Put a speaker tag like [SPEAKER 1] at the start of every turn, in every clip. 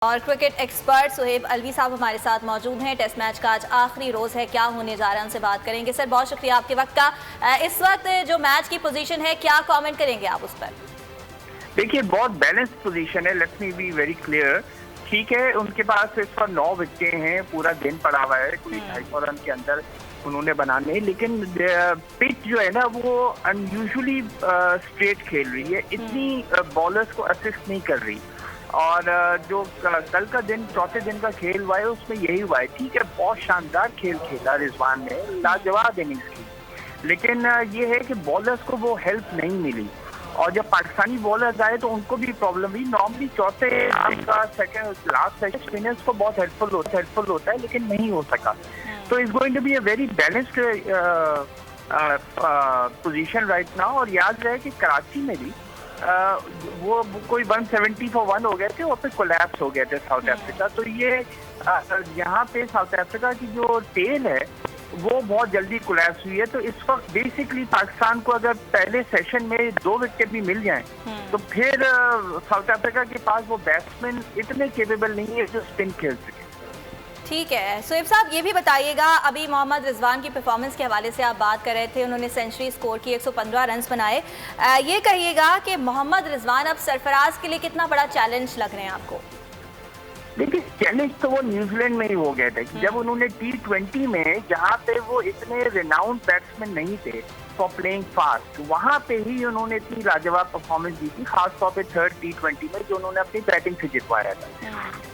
[SPEAKER 1] और cricket expert Suhaib Alvi साहब हमारे साथ मौजूद हैं। टेस्ट मैच का आज आखिरी रोज़ है, क्या होने जा रहा है उनसे बात करेंगे। सर बहुत शुक्रिया आपके वक्त का। इस वक्त जो मैच की पोजीशन है, क्या कमेंट करेंगे आप उस पर?
[SPEAKER 2] देखिए, बहुत बैलेंस पोजीशन है। Let me be very clear. ठीक है, उनके पास इस पर 9 विकेटें हैं, पूरा दिन पड़ा हुआ है, कोई 250 रन के अंदर उन्होंने बनाने, लेकिन पिच जो है ना वो अनयूजुअली स्ट्रेट खेल रही है, इतनी बॉलर्स को असिस्ट नहीं कर रही। और जो कल का दिन, चौथे दिन का खेल हुआ है, उसमें यही हुआ है। ठीक है, बहुत शानदार खेल खेला रिजवान ने, लाजवाब इनिंग्स की, लेकिन ये है कि बॉलर्स को वो हेल्प नहीं मिली। और जब पाकिस्तानी बॉलर्स आए तो उनको भी प्रॉब्लम हुई। नॉर्मली चौथे का सेकंड लास्ट सेशन स्पिनर्स को बहुत हेल्पफुल होता है, लेकिन नहीं हो सका। तो it's going to be a very balanced position right now. और याद रहे कि कराची में भी वो कोई 170 for 1 हो गए थे और फिर कोलैप्स हो गए थे साउथ अफ्रीका। तो ये यहाँ पे साउथ अफ्रीका की जो टेल है वो बहुत जल्दी कोलैप्स हुई है। तो इस वक्त बेसिकली पाकिस्तान को अगर पहले सेशन में 2 विकेट भी मिल जाएं तो फिर साउथ अफ्रीका के पास वो बैट्समैन इतने केपेबल नहीं है जो स्पिन खेल सके।
[SPEAKER 1] ठीक है, सुहेब साहब ये भी बताइएगा, अभी मोहम्मद रिजवान की परफॉर्मेंस के हवाले से आप बात कर रहे थे, उन्होंने सेंचुरी स्कोर की, 115 रन बनाए। ये कहिएगा कि मोहम्मद रिजवान अब सरफराज के लिए कितना बड़ा चैलेंज लग रहे हैं आपको?
[SPEAKER 2] देखिए, चैलेंज तो वो न्यूजीलैंड में ही हो गए थे जब उन्होंने T20 में, जहाँ पे वो इतने रिनाउंड बैट्समैन नहीं थे फॉर प्लेइंग फास्ट, वहाँ पे ही उन्होंने इतनी लाजवाब परफॉर्मेंस दी थी, खासतौर पे थर्ड T20 में जो उन्होंने अपनी बैटिंग से जितवाया था।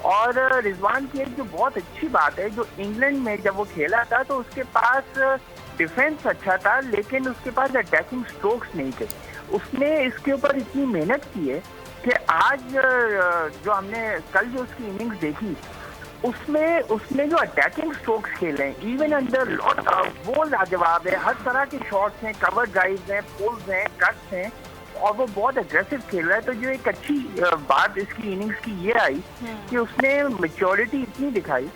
[SPEAKER 2] और रिजवान की एक जो बहुत अच्छी बात है, जो इंग्लैंड में जब वो खेला था तो उसके पास डिफेंस अच्छा था, लेकिन उसके पास अटैकिंग स्ट्रोक्स नहीं थे। उसने इसके ऊपर इतनी मेहनत की है कि आज जो हमने कल जो उसकी इनिंग्स देखी, उसमें उसने जो अटैकिंग स्ट्रोक्स खेले हैं, इवन अंडर लॉट, वो लाजवाब है। हर तरह के शॉट्स हैं, कवर ड्राइव्स हैं, पुल्स हैं, कट्स हैं, और वो बहुत अग्रेसिव खेल रहा है। तो जो एक अच्छी बात इसकी इनिंग्स की ये आई कि उसने मैच्योरिटी इतनी दिखाई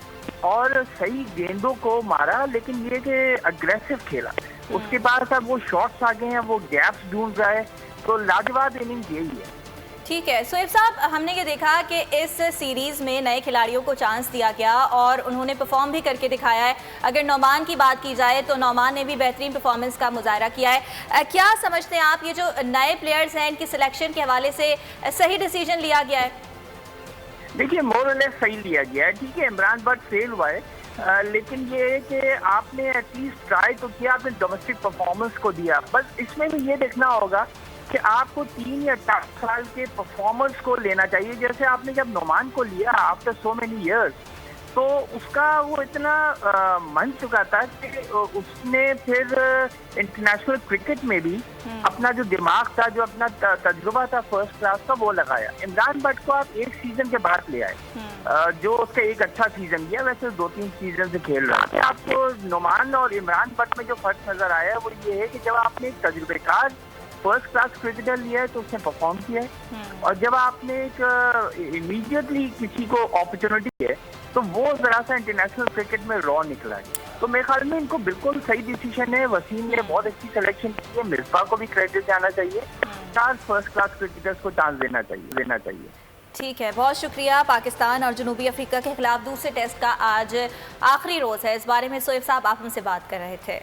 [SPEAKER 2] और सही गेंदों को मारा, लेकिन ये कि अग्रेसिव खेला। उसके पास अब वो शॉट्स आ गए हैं, वो गैप्स ढूंढ रहा है। तो लाजवाब इनिंग्स यही है।
[SPEAKER 1] ठीक है, सुहेब साहब, हमने ये देखा कि इस सीरीज़ में नए खिलाड़ियों को चांस दिया गया और उन्होंने परफॉर्म भी करके दिखाया है। अगर नौमान की बात की जाए तो नौमान ने भी बेहतरीन परफॉर्मेंस का मुजाहरा किया है। क्या समझते हैं आप, ये जो नए प्लेयर्स हैं इनकी सिलेक्शन के हवाले से सही डिसीजन लिया गया है?
[SPEAKER 2] देखिए, मोर और लेस सही लिया गया है। ठीक है, इमरान बट फेल हुआ है, लेकिन ये है कि आपने एटलीस्ट ट्राई तो किया, आपने डोमेस्टिक परफॉर्मेंस को दिया। बस इसमें भी ये देखना होगा कि आपको 3 या 4 साल के परफॉर्मेंस को लेना चाहिए। जैसे आपने जब नौमान को लिया आफ्टर सो मेनी इयर्स, तो उसका वो इतना मन चुका था कि उसने फिर इंटरनेशनल क्रिकेट में भी अपना जो दिमाग था, जो अपना तजुर्बा था फर्स्ट क्लास का, वो लगाया। इमरान बट को आप एक सीजन के बाद ले आए, जो उसका एक अच्छा सीजन दिया, वैसे 2-3 सीजन से खेल रहा है। आपको नौमान और इमरान बट में जो फर्क नजर आया वो ये है कि जब आपने एक तजुर्बेकार फर्स्ट क्लास क्रिकेटर लिया है तो उसने परफॉर्म किया है, और जब आपने एक इमीडिएटली किसी को अपॉर्चुनिटी है तो वो जरा सा इंटरनेशनल क्रिकेट में रॉ निकला है। तो मेरे ख्याल में इनको बिल्कुल सही डिसीजन है। वसीम ने बहुत अच्छी सिलेक्शन की है, मिसबा को भी क्रेडिट जाना चाहिए। 4 फर्स्ट क्लास क्रिकेटर्स को चांस देना चाहिए।
[SPEAKER 1] ठीक है, बहुत शुक्रिया। पाकिस्तान और जनूबी अफ्रीका के खिलाफ दूसरे टेस्ट का आज आखिरी रोज़ है। इस बारे में सुहेब साहब आप हमसे बात कर रहे थे।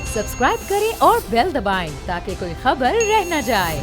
[SPEAKER 3] सब्सक्राइब करें और बेल दबाएं ताकि कोई खबर रह न जाए।